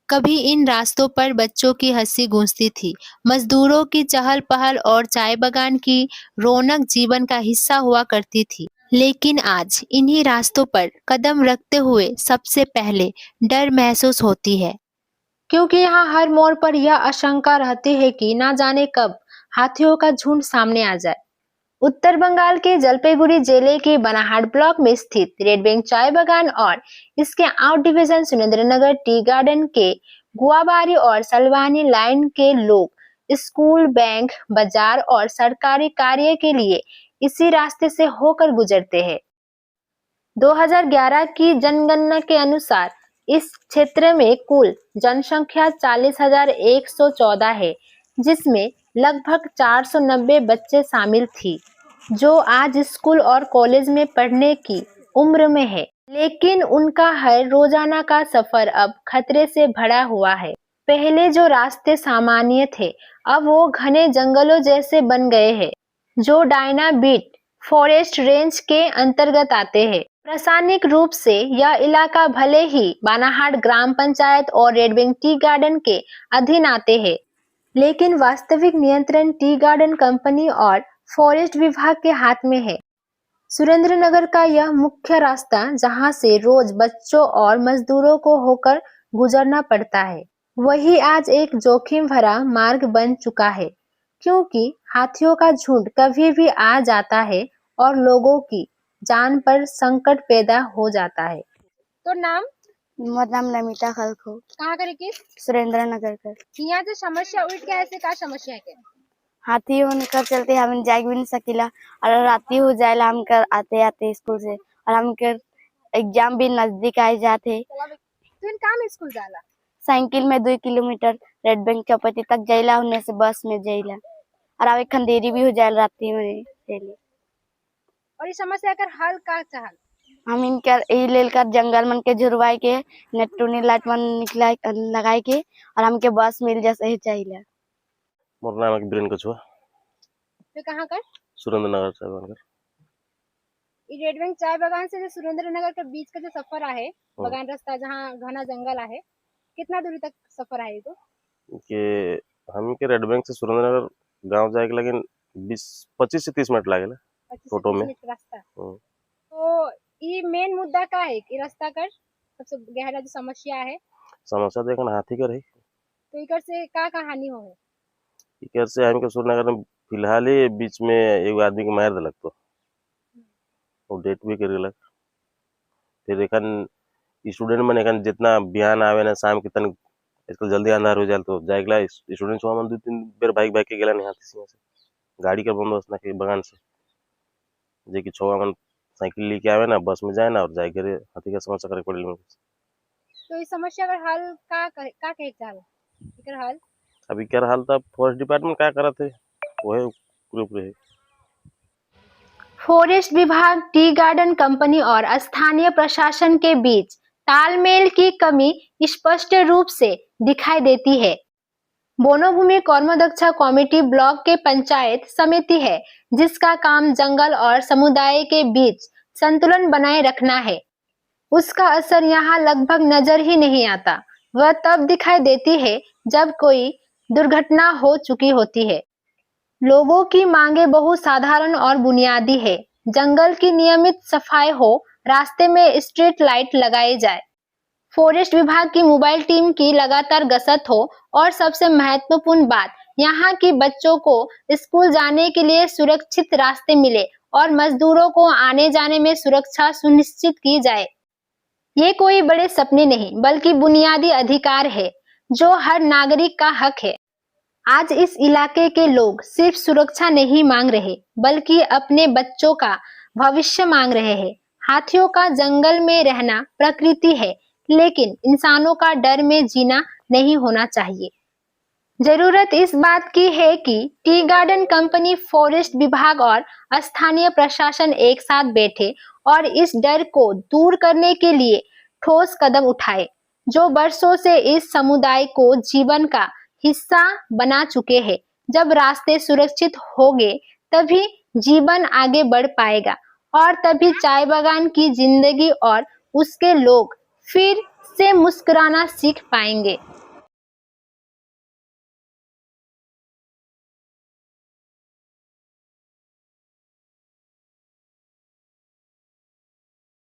कभी इन रास्तों पर बच्चों की हंसी गूंजती थी, मजदूरों की चहल-पहल और चाय बागान की रौनक जीवन का हिस्सा हुआ करती थी। लेकिन आज इन्हीं रास्तों पर कदम रखते हुए सबसे पहले डर महसूस होती है। क्योंकि यहाँ हर मोड़ पर यह आशंका रहती है कि ना जाने कब हाथियों का झुंड सामने आ जाए। उत्तर बंगाल के जलपाईगुड़ी जिले के बनाहाट ब्लॉक में स्थित रेड बैंक चाय बागान और इसके out division Surendranagar tea garden के गुआबारी और सलवानी लाइन के लोग स्कूल, बैंक, बाजार और सरकारी कार्य के लिए इसी रास्ते से होकर गुजरते हैं। 2011 की जनगणना के अनुसार इस क्षेत्र में कुल जनसंख्या 40,114 है, जिसमें लगभग 490 बच्चे शामिल थी, जो आज स्कूल और कॉलेज में पढ़ने की उम्र में है। लेकिन उनका हर रोजाना का सफर अब खतरे से भरा हुआ है। पहले जो रास्ते सामान्य थे, अब वो घने जंगलों जैसे बन गए हैं, जो डायना बीट फॉरेस्ट रेंज के अंतर्गत आते हैं। प्रशासनिक रूप से यह इलाका भले ही बानाहाट ग्राम पंचायत और रेड बैंक टी गार्डन के अधीन आते हैं, लेकिन वास्तविक नियंत्रण टी गार्डन कंपनी और फॉरेस्ट विभाग के हाथ में है। सुरेंद्रनगर का यह मुख्य रास्ता, जहां से रोज बच्चों और मजदूरों को होकर गुजरना पड़ता है, वही आज एक जोखिम भरा मार्ग बन चुका है, क्योंकि हाथियों का झुंड कभी भी आ जाता है और लोगों की जान पर संकट पैदा हो जाता है। तो नाम? मेरा नाम नमिता खलखो। कहाँ करे की? सुरेंद्र नगर कर। यहाँ जो समस्या उठ के ऐसे का समस्या है के? हाथी होने कर चलते हम जाग भी नहीं सकीला, और राती हो जाएला हम कर आते आते स्कूल से, और हम कर एग्जाम भी नजदीक आ जाते। तो इन काम स्कूल जाला? साइकिल में 2 किलोमीटर रेड बैंक चौपती तक जाइला, होने से बस में जाइला, और अब खंडेरी भी हो जाएला राती में जाइला। और इस समस्या कर हल का चाहल? हम इनकर ई लेल कर जंगल मन के झुरवाई के नेटूनी लाइट मन निकला लगाई के, और हमके बस मिल जैसे ही चाहिए। मोर नाम है बीरेन कछुआ। तो कहाँ कर? सुरेंद्रनगर चाय बागान कर। ये रेड बैंक चाय बागान से जो सुरेंद्रनगर के बीच का जो सफर है, बागान रास्ता जहाँ घना जंगल है, कितना दूरी तक सफर है? तो के हम के रेड बैंक से सुरेंद्रनगर गांव जाए के लेकिन 25 से 30 मिनट लागेला टोटो में रास्ता। तो ये मेन मुद्दा का है कि रास्ता कर सबसे गहरा जो समस्या है, समस्या देखन हाथी कर है। तो इकर से का हानि हो है? इकर से हम के सुरेंद्रनगर में फिलहाल ही बीच में एगो आदमी के मार देलक, तो वो डेट भी कर गेलक। फिर एखन स्टूडेंट मन एखन जितना बिहान आवे ना शाम के तन इसको जल्दी अंधार हो जाए, तो जाएगला स्टूडेंट छुआ मन 2-3 बेर बाइक के गेला नहीं हाथी से गाड़ी का बंदोबस्त ना के बगान से, जे कि छुआ मन साइकिल लेके आवे ना, बस में जाए ना और जाए करे हाथी का समस्या करे पड़े। तो इस समस्या का हल का कहे चाहल? इकर हल अभी क्या हाल था, फॉरेस्ट डिपार्टमेंट क्या करत है वो पूरे फॉरेस्ट विभाग, टी गार्डन कंपनी और स्थानीय प्रशासन के बीच तालमेल की कमी स्पष्ट रूप से दिखाई देती है। वनभूमि कर्मदक्षा कमेटी ब्लॉक के पंचायत समिति है, जिसका काम जंगल और समुदाय के बीच संतुलन बनाए रखना है। उसका असर यहाँ लगभग नजर ही नहीं आता। वह तब दिखाई देती है जब कोई दुर्घटना हो चुकी होती है। लोगों की मांगे बहुत साधारण और बुनियादी है। जंगल की नियमित सफाई हो, रास्ते में स्ट्रीट लाइट लगाए जाए, फॉरेस्ट विभाग की मोबाइल टीम की लगातार गश्त हो, और सबसे महत्वपूर्ण बात, यहाँ की बच्चों को स्कूल जाने के लिए सुरक्षित रास्ते मिले और मजदूरों को आने जाने में सुरक्षा सुनिश्चित की जाए। ये कोई बड़े सपने नहीं, बल्कि बुनियादी अधिकार है जो हर नागरिक का हक है। आज इस इलाके के लोग सिर्फ सुरक्षा नहीं मांग रहे, बल्कि अपने बच्चों का भविष्य मांग रहे हैं। हाथियों का जंगल में रहना प्रकृति है, लेकिन इंसानों का डर में जीना नहीं होना चाहिए। जरूरत इस बात की है कि टी गार्डन कंपनी, फॉरेस्ट विभाग और स्थानीय प्रशासन एक साथ बैठे और इस डर को दूर करने के लिए ठोस कदम उठाए, जो बरसों से इस समुदाय को जीवन का हिस्सा बना चुके हैं। जब रास्ते सुरक्षित होंगे, तभी जीवन आगे बढ़ पाएगा, और तभी चाय बागान की जिंदगी और उसके लोग फिर से मुस्कुराना सीख पाएंगे।